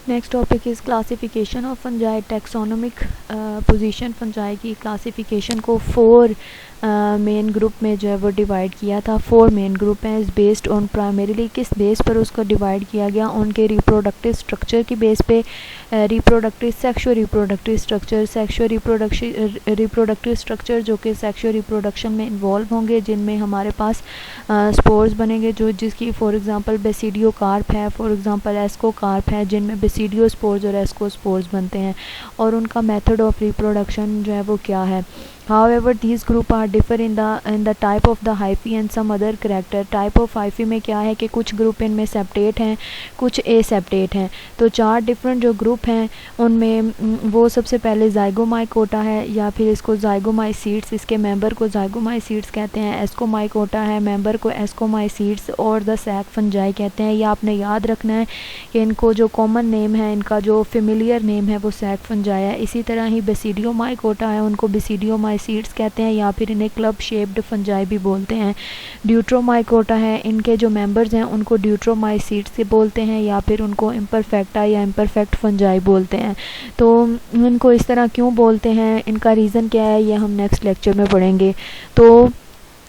Next topic is classification of fungi, taxonomic position fungi की classification को 4 main group में जो है वो डिवाइड किया था। 4 मेन ग्रुप हैं। इस बेस्ड ऑन प्राइमरीली किस बेस पर उसको डिवाइड किया गया, उनके रिप्रोडक्टिव स्ट्रक्चर की बेस पे। Reproductive sexual reproductive structure, sexual reproductive structure जो कि सेक्सुअल रिप्रोडक्शन में इन्वॉल्व होंगे, जिनमें हमारे पास स्पोर्स बनेंगे जो जिसकी फॉर एग्जांपल बेसिडियो कार्प है, फॉर एग्जांपल एस्को कार्प है, जिनमें बेसिडियो स्पोर्स और एस्को स्पोर्स बनते हैं, और उनका मेथड ऑफ रिप्रोडक्शन जो है वो क्या है। However, these group are differ in the type of the hyphae and some other character. Type of hyphae में क्या है कि कुछ ग्रुप इनमें सेप्टेट हैं, कुछ ए सेप्टेट हैं। तो 4 डिफरेंट जो ग्रुप हैं उनमें वो सबसे पहले ज़ाइगोमाइकोटा है, या फिर इसको ज़ाइगोमाइसीड्स, इसके मेंबर को ज़ाइगोमाइसीड्स कहते हैं। एस्कोमाइकोटा है, मेंबर को एस्कोमाइसीड्स और द सैक फंजाई कहते हैं। ये आपने याद रखना है कि इनको जो कॉमन नेम है, इनका जो फेमिलियर नेम है वो सैक फंजाई है। इसी तरह ही बेसिडियोमाइकोटा है, उनको बेसिडियोमाइसीड्स कहते हैं, या फिर इन्हें क्लब शेप्ड फंजाई भी बोलते हैं। ड्यूट्रोमाइकोटा है, इनके जो मेंबर्स हैं उनको ड्यूट्रोमाइसीड्स से बोलते हैं, या फिर उनको इम्परफेक्टा या इम्परफेक्ट फंजाई बोलते हैं। तो इनको इस तरह क्यों बोलते हैं, इनका रीज़न क्या है, ये हम नेक्स्ट लेक्चर में पढ़ेंगे। तो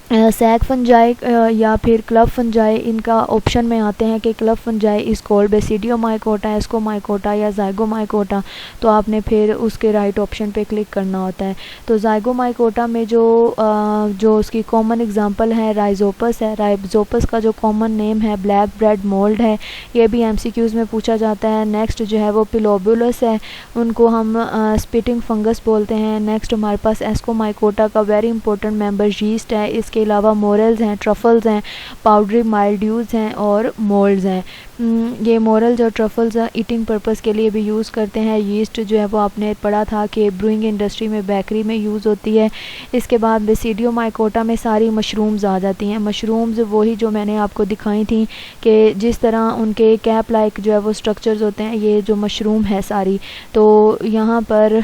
सैक फंजाई या फिर क्लब फंजाई, इनका ऑप्शन में आते हैं कि club fungi is called Basidiomycota, Ascomycota या ज़ाइगोमाइकोटा। तो आपने फिर उसके राइट ऑप्शन पे क्लिक करना होता है। तो ज़ाइगोमाइकोटा में जो उसकी कॉमन एग्जांपल है राइजोपस है। राइजोपस का जो कॉमन नेम है ब्लैक ब्रेड मोल्ड है, ये भी एमसीक्यूज़ में पूछा जाता है। नेक्स्ट जो है वो पिलोबुलस है, उनको हम स्पिटिंग फंगस बोलते हैं। नेक्स्ट हमारे पास एस्कोमाइकोटा का वेरी इंपॉर्टेंट मेंबर यीस्ट है। इसके अलावा मोरल्स हैं, ट्रफल्स हैं, पाउडरी माइल्ड्यूज़ हैं और मोल्ड्स हैं। ये मोरल्स और ट्रफल्स ईटिंग पर्पस के लिए भी यूज़ करते हैं। यीस्ट जो है वो आपने पढ़ा था कि ब्रूइंग इंडस्ट्री में, बेकरी में यूज़ होती है। इसके बाद बेसिडियोमाइकोटा में सारी मशरूम्स आ जाती हैं। मशरूम्स वही जो मैंने आपको दिखाई थी कि जिस तरह उनके कैप लाइक जो है वो स्ट्रक्चर्स होते हैं, ये जो मशरूम है सारी, तो यहाँ पर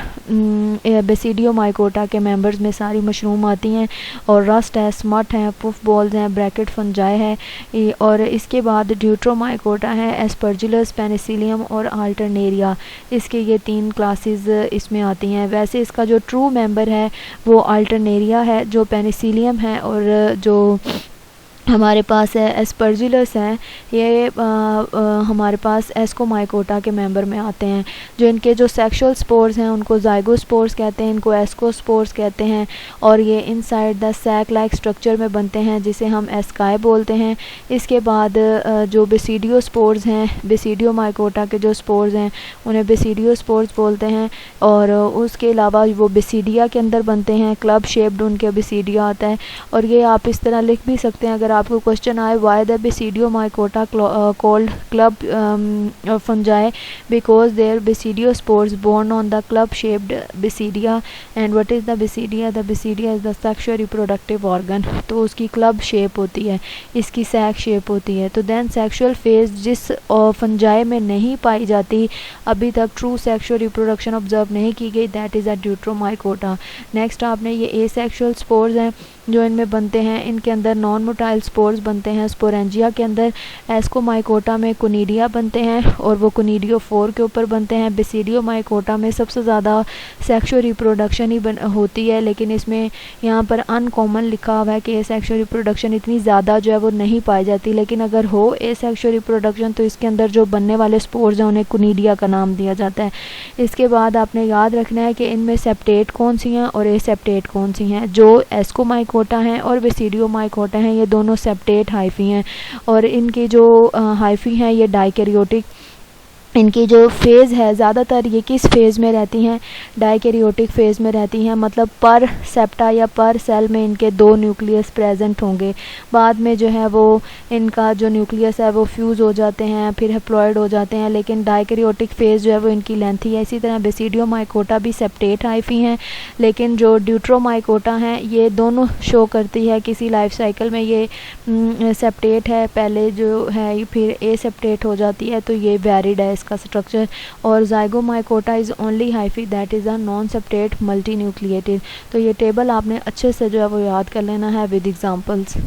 बेसिडियोमाइकोटा के मेंबर्स में सारी मशरूम आती हैं। और रस्ट है, स्मट हैं, पुफ बॉल्स हैं, ब्रैकेट फंजाई है। और इसके बाद ड्यूट्रोमाइकोटा है, एस्परजिलस, पेनिसिलियम और अल्टरनेरिया। इसके ये 3 क्लासेस इसमें आती हैं। वैसे इसका जो ट्रू मेंबर है वो अल्टरनेरिया है, जो पेनिसिलियम है, और जो हमारे पास है एस्परजिलस हैं, ये हमारे पास एस्कोमाइकोटा के मेंबर में आते हैं। जो इनके जो सेक्सुअल स्पोर्स हैं उनको ज़ाइगोस्पोर्स कहते हैं, इनको एस्कोस्पोर्स कहते हैं, और ये inside the sac like structure में बनते हैं जिसे हम एस्काई बोलते हैं। इसके बाद जो बेसिडियोस्पोर्स हैं, बेसिडियोमाइकोटा के जो स्पोर्स हैं उन्हें बेसिडियोस्पोर्स बोलते हैं। और उसके अलावा वो बेसिडिया के अंदर बनते हैं, क्लब शेप्ड उनके बेसिडिया आता है। और ये आप इस तरह लिख भी सकते हैं अगर आपको क्वेश्चन आए, why the basidiomycota called club fungi, because their basidiospores borne on the club shaped basidia. And what is the basidia? The basidia is the sexual reproductive organ. तो उसकी क्लब शेप होती है, इसकी सैक शेप होती है। तो then sexual phase जिस fungi में नहीं पाई जाती, अभी तक ट्रू सेक्सुअल रिप्रोडक्शन ऑब्जर्व नहीं की गई, that is a Deuteromycota. Next आपने ये एसेक्सुअल स्पोर्स हैं जो इनमें बनते हैं, इनके अंदर नॉन मोटाइल स्पोर्स बनते हैं। स्पोरेंजिया के अंदर, एस्कोमाइकोटा में कोनिडिया बनते हैं और वो कोनिडियो 4 के ऊपर बनते हैं। बेसिडियोमाइकोटा में सबसे ज़्यादा सेक्सुअल रिप्रोडक्शन ही होती है, लेकिन इसमें यहाँ पर अनकॉमन लिखा हुआ है कि एसेक्सुअल रिप्रोडक्शन इतनी ज़्यादा जो है वो नहीं पाई जाती। लेकिन अगर हो एसेक्सुअल रिप्रोडक्शन तो इसके अंदर जो बनने वाले स्पोर्स हैं उन्हें कोनिडिया का नाम दिया जाता है। इसके बाद आपने याद रखना है कि इनमें सेप्टेट कौन सी हैं और एसेप्टेट कौन सी हैं। जो एस्कोमाइकोटा हैं और बेसिडियोमाइकोटा हैं ये दोनों सेप्टेट हाइफी हैं, और इनकी जो हाइफी हैं ये डाइकैरियोटिक। इनकी जो फेज़ है ज़्यादातर ये किस फेज़ में रहती हैं? डाइकैरियोटिक फेज़ में रहती हैं, मतलब पर सेप्टा या पर सेल में इनके 2 न्यूक्लियस प्रेजेंट होंगे। बाद में जो है वो इनका जो न्यूक्लियस है वो फ्यूज़ हो जाते हैं, फिर हैप्लॉइड हो जाते हैं, लेकिन डाइकैरियोटिक फेज़ जो है वो इनकी लेंथी है। इसी तरह बेसिडियोमाइकोटा भी सेप्टेट हाइफी हैं, लेकिन जो ड्यूट्रोमाइकोटा हैं ये दोनों शो करती है किसी लाइफ साइकिल में ये सेप्टेट है पहले जो है, फिर ए सेप्टेट हो जाती है, तो ये वैरिड है इसका स्ट्रक्चर। और zygomycota is only hyphae that is a non septate multi nucleated. तो ये टेबल आपने अच्छे से जो है वो याद कर लेना है विद एग्जांपल्स।